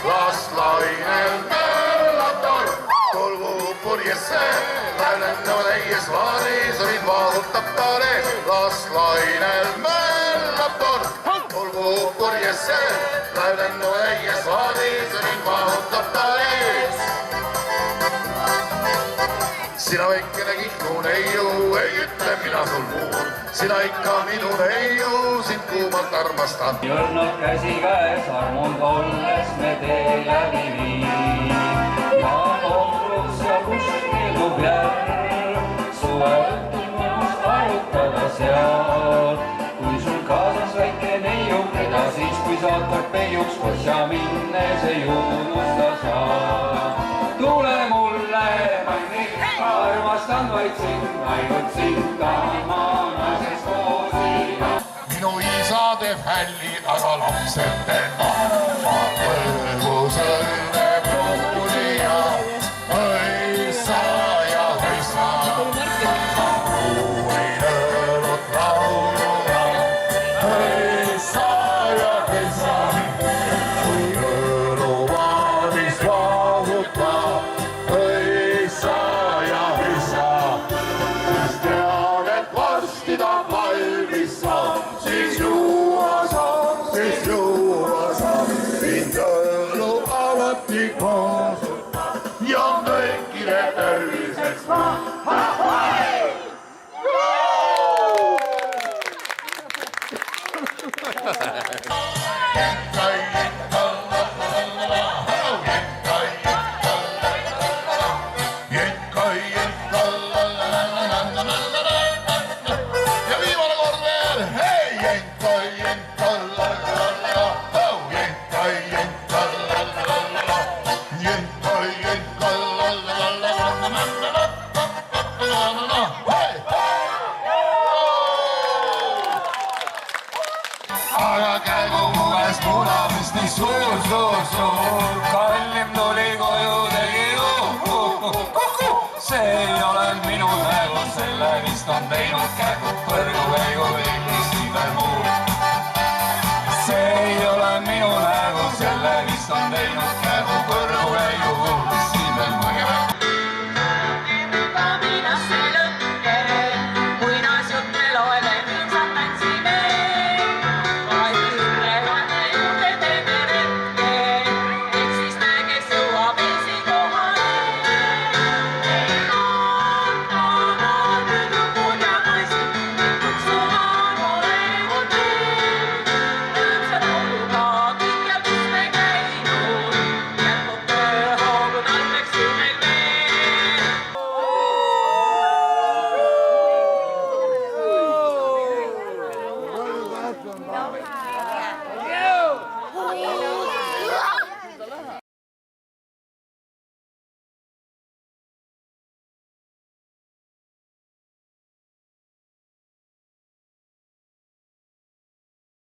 Las lainel möllatab, tulgu purjesse, läänennu täies vaaris, olid vahutab taale. Las lainel möllatab, tulgu purjesse, läänennu täies vaaris, olid vahutab taale. Sina väikene kihnu neiu, ei ütle mina sul muud. Sina ikka minu neiu, sind kuumalt armastan. Jõrnad käsi käes, armund olles me tee läbi viin. Ja kohvrus ja kust keeldub järg, suve õhtul mõnus arutada seal. Kui sul kaasas väike neiu, keda siis kui saad kord peiuks, koos ja minnes ei unusta saa. Tule mulle, ma ei neid armastan vaid sind, ainult sind tahan ma naisest koosina. Minu isa teeb hälli, aga lapsed teeb ma põlgus õnne pruuni ja hõisa ja hõisa. Pruuni lõõnud lauluga, hõisa ja hõisa. Kui jõuluvaanis vahuta, hõisa ja hõisa. Siis tean, et varsti ta valmis saab, siis juua saab, mind õllu alati koosutab ja kõigile terviseks ma. Ja viimane kord veel, hei, aga käigu uuest munamist nii suur, kallim tuli koju tegi see ei ole minu nägu, selle vist on teinud kägu, põrgu käigu tekkis nii veel muud. See ei ole minu nägu, selle vist on teinud kägu, põrgu käigu.